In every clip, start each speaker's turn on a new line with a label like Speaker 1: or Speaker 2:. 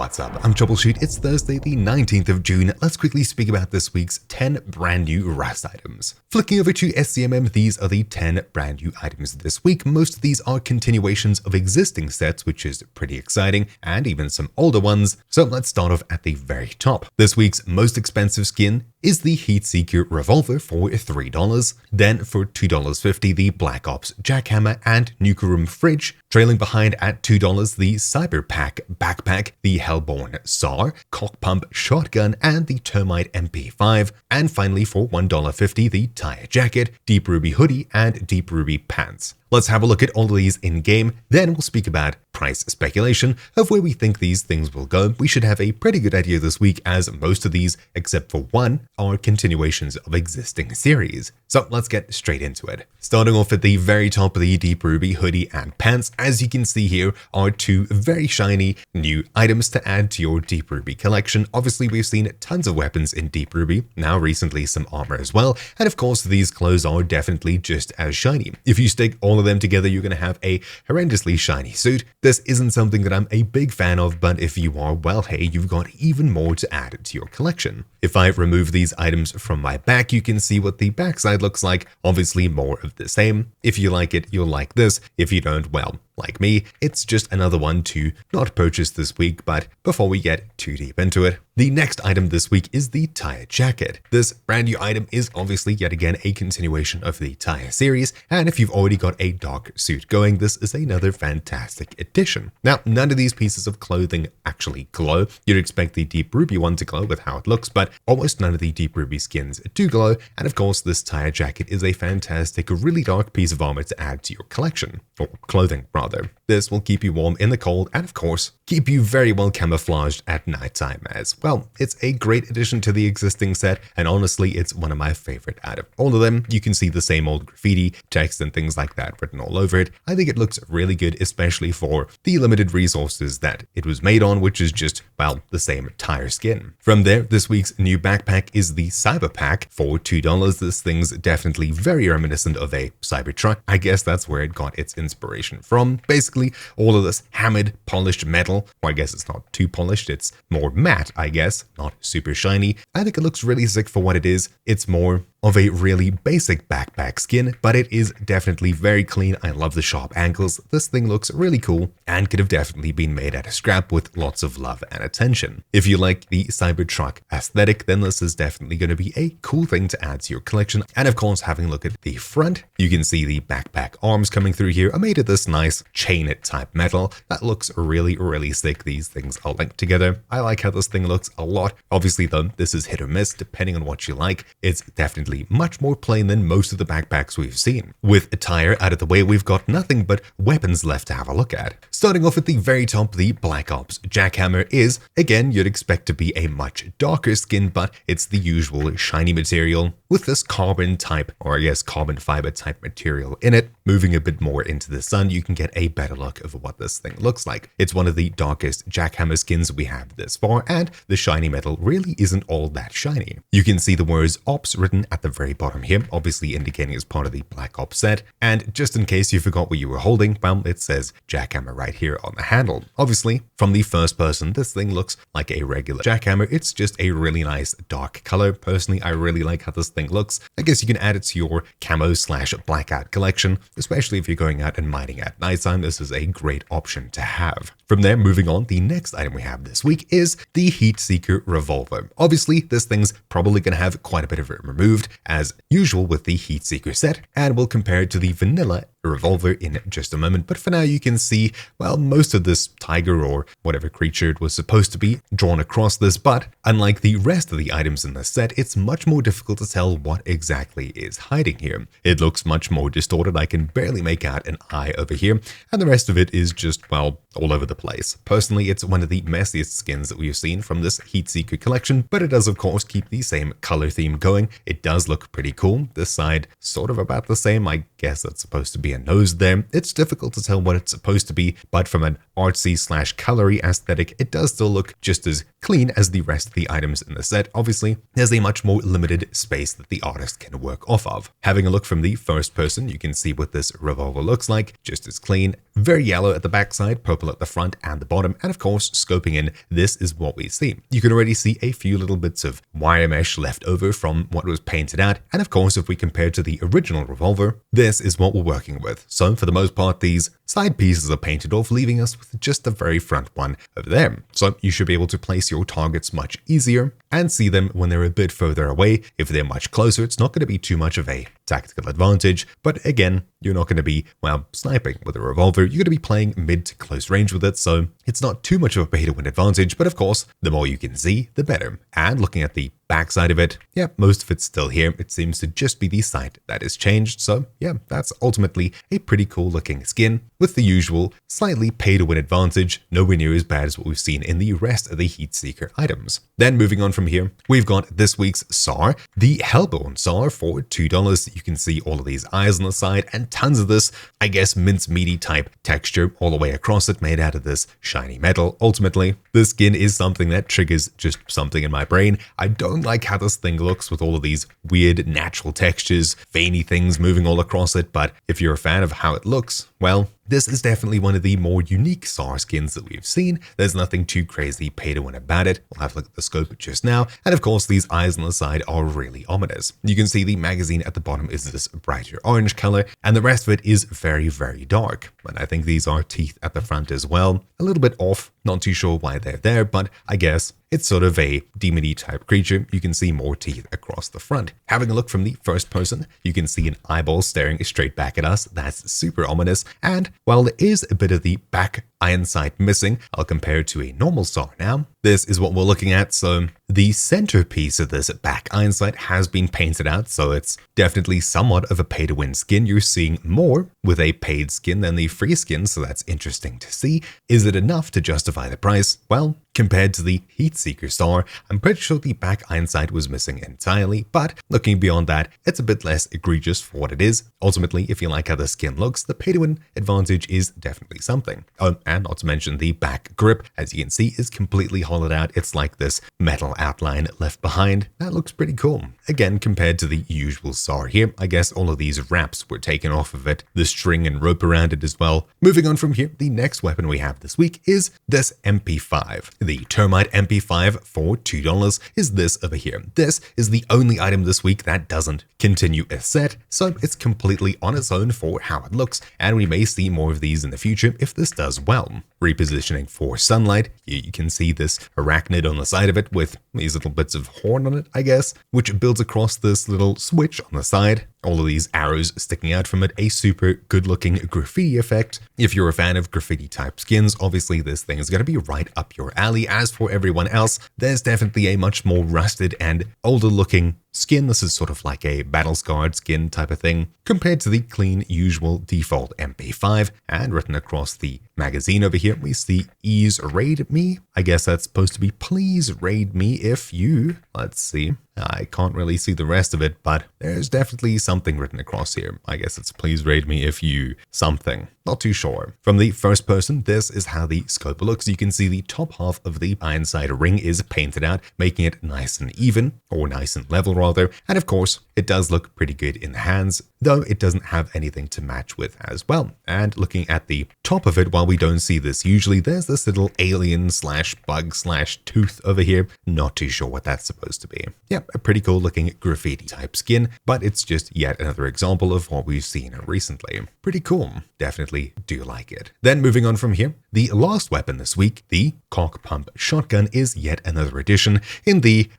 Speaker 1: What's up? I'm Troubleshoot. It's Thursday, the 19th of June. Let's quickly speak about this week's 10 brand new Rust items. Flicking over to SCMM, these are the 10 brand new items this week. Most of these are continuations of existing sets, which is pretty exciting, and even some older ones. So let's start off at the very top. This week's most expensive skin is the Heatseeker Revolver for $3. Then for $2.50, the Black Ops Jackhammer and Nuke Fridge. Trailing behind at $2, the Cyberpack Backpack, the Hellborn SAR, Cock Pump Shotgun, and the Termite MP5. And finally for $1.50, the Tire Jacket, Deep Ruby Hoodie, and Deep Ruby Pants. Let's have a look at all of these in-game, then we'll speak about price speculation of where we think these things will go. We should have a pretty good idea this week, as most of these, except for one, are continuations of existing series. So let's get straight into it. Starting off at the very top of the Deep Ruby Hoodie and Pants, as you can see here, are two very shiny new items to add to your Deep Ruby collection. Obviously, we've seen tons of weapons in Deep Ruby, now recently some armor as well, and of course these clothes are definitely just as shiny. If you stick all of them together, you're going to have a horrendously shiny suit. This isn't something that I'm a big fan of, but if you are, well, hey, you've got even more to add to your collection. If I remove these items from my back, you can see what the backside looks like. Obviously more of the same. If you like it, you'll like this. If you don't, well, like me, it's just another one to not purchase this week. But before we get too deep into it, the next item this week is the Tire Jacket. This brand new item is obviously yet again a continuation of the Tire series, and if you've already got a dark suit going, this is another fantastic addition. Now, none of these pieces of clothing actually glow. You'd expect the Deep Ruby one to glow with how it looks, but almost none of the Deep Ruby skins do glow, and of course this Tire Jacket is a fantastic, really dark piece of armor to add to your collection, or clothing rather. This will keep you warm in the cold, and of course, keep you very well camouflaged at nighttime as well. It's a great addition to the existing set, and honestly, it's one of my favorite out of all of them. You can see the same old graffiti, text, and things like that written all over it. I think it looks really good, especially for the limited resources that it was made on, which is just, well, the same tire skin. From there, this week's new backpack is the Cyberpack for $2. This thing's definitely very reminiscent of a Cybertruck. I guess that's where it got its inspiration from. Basically, all of this hammered, polished metal. Well, I guess it's not too polished, it's more matte, I guess, not super shiny. I think it looks really sick for what it is. It's more of a really basic backpack skin, but it is definitely very clean. I love the sharp angles. This thing looks really cool and could have definitely been made out of scrap with lots of love and attention. If you like the Cybertruck aesthetic, then this is definitely going to be a cool thing to add to your collection. And of course, having a look at the front, you can see the backpack arms coming through here are made of this nice chain type metal. That looks really, really sick. These things are linked together. I like how this thing looks a lot. Obviously though, this is hit or miss depending on what you like. It's definitely much more plain than most of the backpacks we've seen. With attire out of the way, we've got nothing but weapons left to have a look at. Starting off at the very top, the Black Ops Jackhammer is, again, you'd expect to be a much darker skin, but it's the usual shiny material with this carbon type, or I guess carbon fiber type material in it. Moving a bit more into the sun, you can get a better look of what this thing looks like. It's one of the darkest Jackhammer skins we have this far, and the shiny metal really isn't all that shiny. You can see the words Ops written at the very bottom here, obviously indicating it's part of the Black Ops set, and just in case you forgot what you were holding, well, it says Jackhammer right here on the handle. Obviously, from the first person, this thing looks like a regular Jackhammer. It's just a really nice dark color. Personally, I really like how this thing looks. I guess you can add it to your camo / blackout collection, especially if you're going out and mining at nighttime. This is a great option to have. From there, moving on, the next item we have this week is the Heatseeker Revolver. Obviously, this thing's probably going to have quite a bit of it removed, as usual with the Heatseeker set, and we'll compare it to the vanilla Revolver in just a moment. But for now, you can see, well, most of this tiger or whatever creature it was supposed to be drawn across this, but unlike the rest of the items in this set, it's much more difficult to tell what exactly is hiding here. It looks much more distorted. I can barely make out an eye over here, and the rest of it is just, well, all over the place. Personally, it's one of the messiest skins that we've seen from this Heatseeker collection, but it does of course keep the same color theme going. It does look pretty cool. This side sort of about the same. I guess that's supposed to be a nose there. It's difficult to tell what it's supposed to be, but from an artsy/colory aesthetic, it does still look just as clean as the rest of the items in the set. Obviously, there's a much more limited space that the artist can work off of. Having a look from the first person, you can see what this revolver looks like, just as clean, very yellow at the backside, purple at the front and the bottom, and of course, scoping in, this is what we see. You can already see a few little bits of wire mesh left over from what was painted out, and of course, if we compare to the original revolver, this is what we're working with. So for the most part, these side pieces are painted off, leaving us with just the very front one over there. So you should be able to place your targets much easier and see them when they're a bit further away. If they're much closer, it's not going to be too much of a tactical advantage, but again, you're not going to be, well, sniping with a revolver. You're going to be playing mid to close range with it, so it's not too much of a pay-to-win advantage, but of course, the more you can see, the better. And looking at the backside of it, yeah, most of it's still here. It seems to just be the sight that is changed, so yeah, that's ultimately a pretty cool looking skin with the usual slightly pay-to-win advantage, nowhere near as bad as what we've seen in the rest of the Heatseeker items. Then moving on from here, we've got this week's SAR, the Hellborn SAR for $2. You can see all of these eyes on the side and tons of this, I guess, mincemeaty type texture all the way across it, made out of this shiny metal. Ultimately, this skin is something that triggers just something in my brain. I don't like how this thing looks with all of these weird natural textures, veiny things moving all across it, but if you're a fan of how it looks, well, this is definitely one of the more unique SAR skins that we've seen. There's nothing too crazy pay-to-win about it. We'll have a look at the scope just now. And of course, these eyes on the side are really ominous. You can see the magazine at the bottom is this brighter orange color, and the rest of it is very, very dark. And I think these are teeth at the front as well. A little bit off, not too sure why they're there, but I guess it's sort of a demon-y type creature. You can see more teeth across the front. Having a look from the first person, you can see an eyeball staring straight back at us. That's super ominous. And while there is a bit of the back iron sight missing, I'll compare it to a normal SAR now. This is what we're looking at. So the centerpiece of this back iron sight has been painted out, so it's definitely somewhat of a pay-to-win skin. You're seeing more with a paid skin than the free skin, so that's interesting to see. Is it enough to justify the price? Well, compared to the Heatseeker SAR, I'm pretty sure the back iron sight was missing entirely, but looking beyond that, it's a bit less egregious for what it is. Ultimately, if you like how the skin looks, the pay-to-win advantage is definitely something. Oh, and not to mention the back grip, as you can see, is completely hollowed out. It's like this metal outline left behind. That looks pretty cool. Again, compared to the usual SAR here, I guess all of these wraps were taken off of it, the string and rope around it as well. Moving on from here, the next weapon we have this week is this MP5. The Termite MP5 for $2 is this over here. This is the only item this week that doesn't continue a set, so it's completely on its own for how it looks, and we may see more of these in the future if this does well. Repositioning for sunlight, here you can see this arachnid on the side of it with these little bits of horn on it, I guess, which builds across this little switch on the side. All of these arrows sticking out from it, a super good looking graffiti effect. If you're a fan of graffiti type skins, obviously this thing is going to be right up your alley. As for everyone else, there's definitely a much more rusted and older looking skin. This is sort of like a battle scarred skin type of thing compared to the clean usual default MP5. And written across the magazine over here, we see ease raid me. I guess that's supposed to be please raid me if you, let's see. I can't really see the rest of it, but there's definitely something written across here. I guess it's please raid me if you something. Not too sure. From the first person, this is how the scope looks. You can see the top half of the iron sight ring is painted out, making it nice and even, or nice and level rather. And of course, it does look pretty good in the hands, though it doesn't have anything to match with as well. And looking at the top of it, while we don't see this usually, there's this little alien slash bug slash tooth over here. Not too sure what that's supposed to be. Yeah, a pretty cool looking graffiti type skin, but it's just yet another example of what we've seen recently. Pretty cool. Definitely do like it. Then moving on from here, the last weapon this week, the cock pump shotgun, is yet another addition in the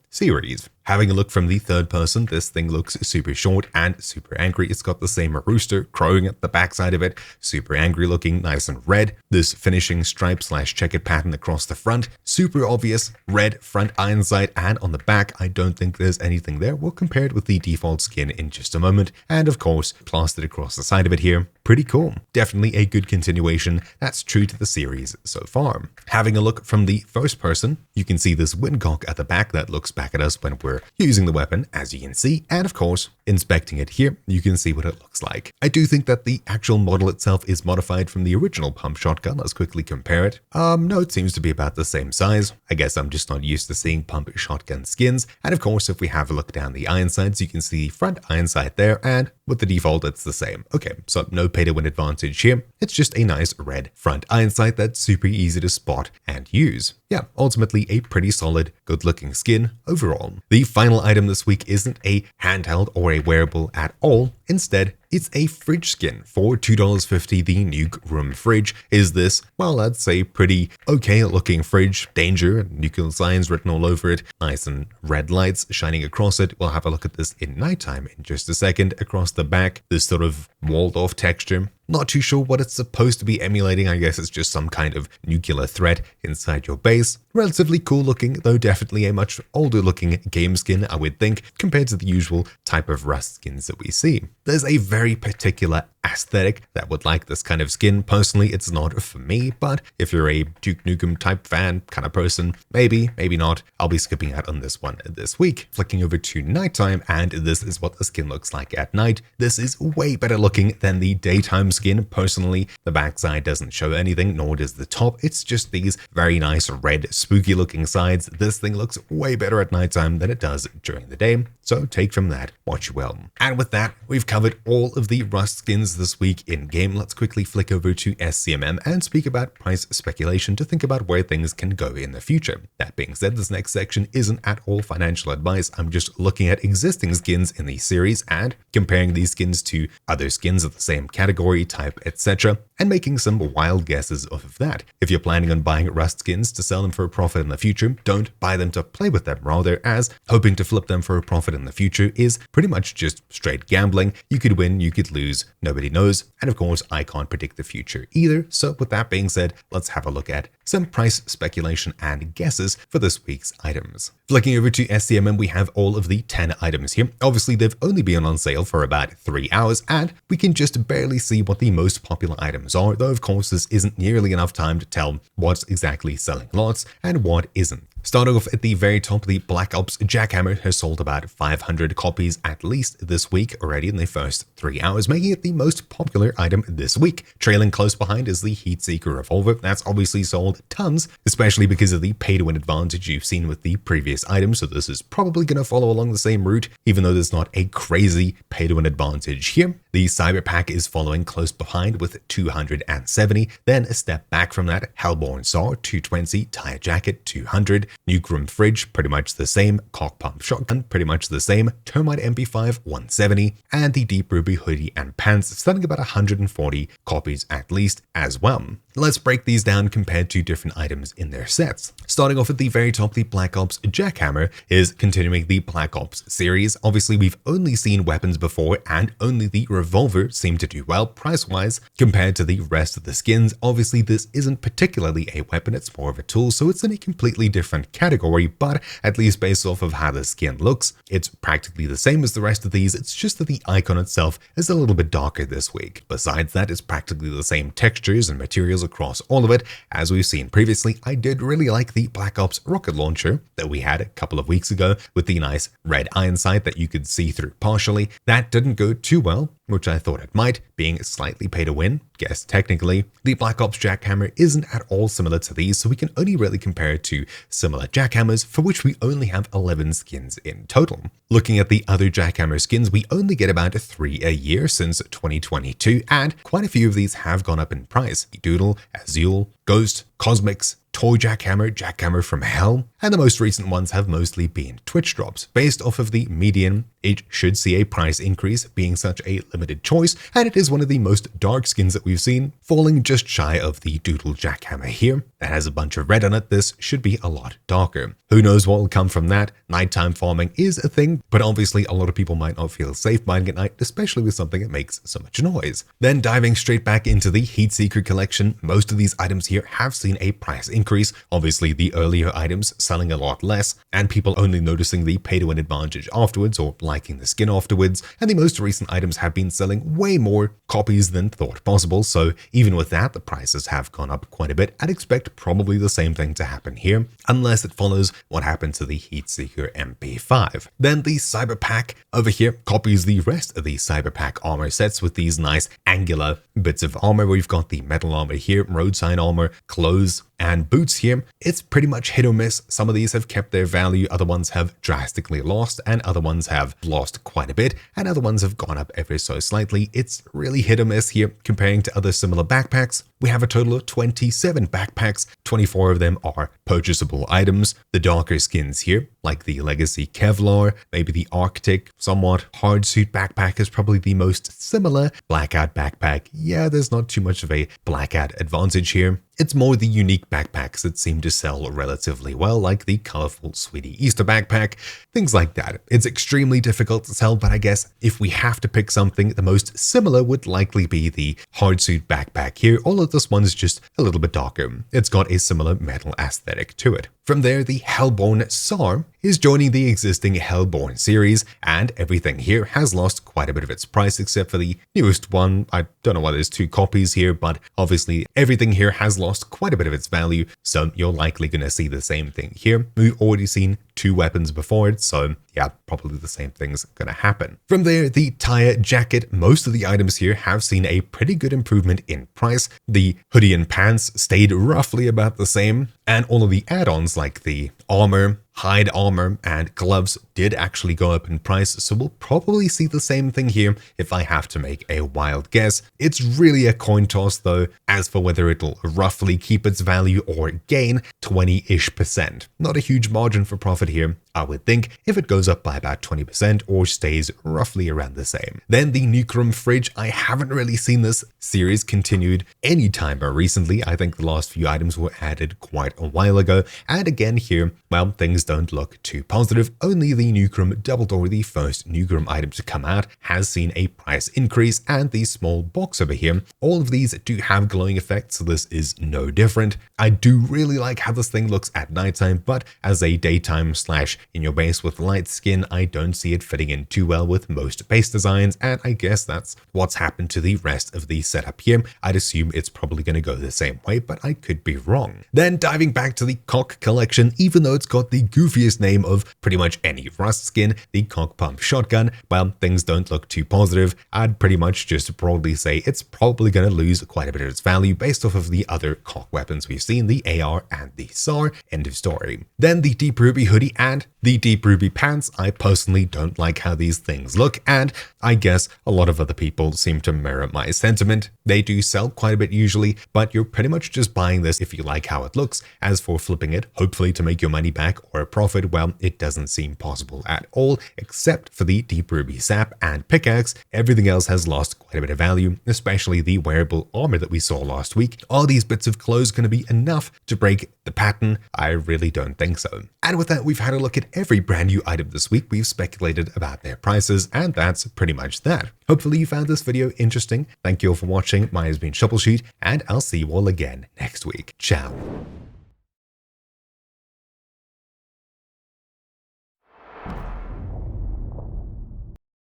Speaker 1: series. Having a look from the third person, this thing looks super short and super angry. It's got the same rooster crowing at the backside of it, super angry looking, nice and red. This finishing stripe slash checkered pattern across the front, super obvious, red front iron sight, and on the back, I don't think there's anything there. We'll compare it with the default skin in just a moment. And of course, plastered across the side of it here. Pretty cool. Definitely a good continuation that's true to the series so far. Having a look from the first person, You can see this windcock at the back that looks back at us when we're using the weapon, as you can see, and of course, inspecting it here, you can see what it looks like. I do think that the actual model itself is modified from the original pump shotgun. Let's quickly compare it. No, it seems to be about the same size. I guess I'm just not used to seeing pump shotgun skins. And of course, if we have a look down the iron sights, you can see the front iron sight there, and with the default, it's the same. Okay, so no pay to win advantage here. It's just a nice red front iron sight that's super easy to spot and use. Yeah, ultimately a pretty solid, good-looking skin overall. The final item this week isn't a handheld or a wearable at all. Instead, it's a fridge skin for $2.50. The Nuke room fridge is this, well, I'd say pretty okay looking fridge. Danger and nuclear signs written all over it. Nice and red lights shining across it. We'll have a look at this in nighttime in just a second. Across the back, this sort of walled off texture. Not too sure what it's supposed to be emulating. I guess it's just some kind of nuclear threat inside your base. Relatively cool looking, though definitely a much older looking game skin, I would think, compared to the usual type of Rust skins that we see. There's a very particular aesthetic that would like this kind of skin. Personally, it's not for me, but if you're a Duke Nukem type fan kind of person, maybe not. I'll be skipping out on this one this week. Flicking over to nighttime, and this is what the skin looks like at night. This is way better looking than the daytime skin. Personally, the backside doesn't show anything, nor does the top. It's just these very nice red spooky looking sides. This thing looks way better at nighttime than it does during the day, so take from that what you will. And with that, we've covered all of the Rust skins this week in game. Let's quickly flick over to SCMM and speak about price speculation to think about where things can go in the future. That being said, this next section isn't at all financial advice. I'm just looking at existing skins in the series and comparing these skins to other skins of the same category, type, etc., and making some wild guesses off of that. If you're planning on buying Rust skins to sell them for a profit in the future, don't buy them to play with them, rather, as hoping to flip them for a profit in the future is pretty much just straight gambling. You could win, you could lose, nobody knows, and of course I can't predict the future either. So with that being said, let's have a look at some price speculation and guesses for this week's items. Flicking over to SCMM, we have all of the 10 items here. Obviously, they've only been on sale for about 3 hours, and we can just barely see what the most popular items are, though of course this isn't nearly enough time to tell what's exactly selling lots and what isn't. Starting off at the very top, the Black Ops Jackhammer has sold about 500 copies at least this week already in the first 3 hours, making it the most popular item this week. Trailing close behind is the Heatseeker Revolver. That's obviously sold tons, especially because of the pay-to-win advantage you've seen with the previous item, so this is probably going to follow along the same route, even though there's not a crazy pay-to-win advantage here. The Cyberpack is following close behind with 270, then a step back from that, Hellborn SAR 220, Tire Jacket 200, Nuke Room Fridge pretty much the same, Cock Pump Shotgun pretty much the same, Termite MP5 170, and the Deep Ruby Hoodie and Pants selling about 140 copies at least as well. Let's break these down compared to different items in their sets. Starting off at the very top, the Black Ops Jackhammer is continuing the Black Ops series. Obviously, we've only seen weapons before, and only the Revolver seemed to do well price-wise compared to the rest of the skins. Obviously, this isn't particularly a weapon, it's more of a tool, so it's in a completely different category, but at least based off of how the skin looks, it's practically the same as the rest of these. It's just that the icon itself is a little bit darker this week. Besides that, it's practically the same textures and materials across all of it. As we've seen previously, I did really like the Black Ops rocket launcher that we had a couple of weeks ago with the nice red iron sight that you could see through partially. That didn't go too well, which I thought it might, being slightly pay to win. Guess technically, the Black Ops Jackhammer isn't at all similar to these, so we can only really compare it to similar Jackhammers, for which we only have 11 skins in total. Looking at the other Jackhammer skins, we only get about 3 a year since 2022, and quite a few of these have gone up in price. Doodle, Azul, Ghost, Cosmics, Toy Jackhammer, Jackhammer from Hell, and the most recent ones have mostly been Twitch drops. Based off of the median, it should see a price increase, being such a limited choice, and it is one of the most dark skins that we've seen, falling just shy of the Doodle Jackhammer here. That has a bunch of red on it. This should be a lot darker. Who knows what will come from that? Nighttime farming is a thing, but obviously a lot of people might not feel safe mining at night, especially with something that makes so much noise. Then diving straight back into the Heatseeker collection, most of these items here here have seen a price increase. Obviously, the earlier items selling a lot less, and people only noticing the pay-to-win advantage afterwards or liking the skin afterwards, and the most recent items have been selling way more copies than thought possible, so even with that, the prices have gone up quite a bit. I'd expect probably the same thing to happen here, unless it follows what happened to the Heatseeker MP5. Then the Cyberpack over here copies the rest of the Cyberpack armor sets with these nice angular bits of armor. We've got the metal armor here, road sign armor, clothes, and boots here. It's pretty much hit or miss. Some of these have kept their value, other ones have drastically lost, and other ones have lost quite a bit, and other ones have gone up ever so slightly. It's really hit or miss here comparing to other similar backpacks. We have a total of 27 backpacks, 24 of them are purchasable items. The darker skins here, like the Legacy Kevlar, maybe the Arctic, somewhat hard suit backpack is probably the most similar. Blackout backpack, yeah, there's not too much of a blackout advantage here. It's more the unique backpacks that seem to sell relatively well, like the colorful Sweetie Easter backpack, things like that. It's extremely difficult to sell, but I guess if we have to pick something, the most similar would likely be the hardsuit backpack here, although this one is just a little bit darker. It's got a similar metal aesthetic to it. From there, the Hellborn SAR is joining the existing Hellborn series, and everything here has lost quite a bit of its price except for the newest one. I don't know why there's 2 copies here, but obviously everything here has lost quite a bit of its value, so you're likely going to see the same thing here. We've already seen 2 weapons before it, so yeah, probably the same thing's going to happen. From there, the tire jacket, most of the items here have seen a pretty good improvement in price. The hoodie and pants stayed roughly about the same, and all of the add-ons like the armor, hide armor, and gloves did actually go up in price, so we'll probably see the same thing here if I have to make a wild guess. It's really a coin toss though, as for whether it'll roughly keep its value or gain 20-ish%. Not a huge margin for profit here, I would think, if it goes up by about 20% or stays roughly around the same. Then the Nuke fridge, I haven't really seen this series continued anytime recently. I think the last few items were added quite a while ago, and again here, well, things don't look too positive. Only the Nuke Double Door, the first Nuke item to come out, has seen a price increase, and the small box over here, all of these do have glowing effects, so this is no different. I do really like how this thing looks at nighttime, but as a daytime slash in your base with light skin, I don't see it fitting in too well with most base designs, and I guess that's what's happened to the rest of the setup here. I'd assume it's probably going to go the same way, but I could be wrong. Then diving back to the Cock collection, even though it's got the goofiest name of pretty much any Rust skin, the Cock Pump Shotgun, well, things don't look too positive. I'd pretty much just broadly say it's probably going to lose quite a bit of its value based off of the other Cock weapons we've seen, the AR and the SAR. End of story. Then the Deep Ruby hoodie and the Deep Ruby pants. I personally don't like how these things look, and I guess a lot of other people seem to mirror my sentiment. They do sell quite a bit usually, but you're pretty much just buying this if you like how it looks. As for flipping it, hopefully to make your money back or a profit, well, it doesn't seem possible at all, except for the Deep Ruby sap and pickaxe. Everything else has lost quite a bit of value, especially the wearable armor that we saw last week. Are these bits of clothes going to be enough to break the pattern? I really don't think so. And with that, we've had a look at every brand new item this week. We've speculated about their prices, and that's pretty much that. Hopefully you found this video interesting. Thank you all for watching. Mine has been Troubleshoot, and I'll see you all again next week. Ciao.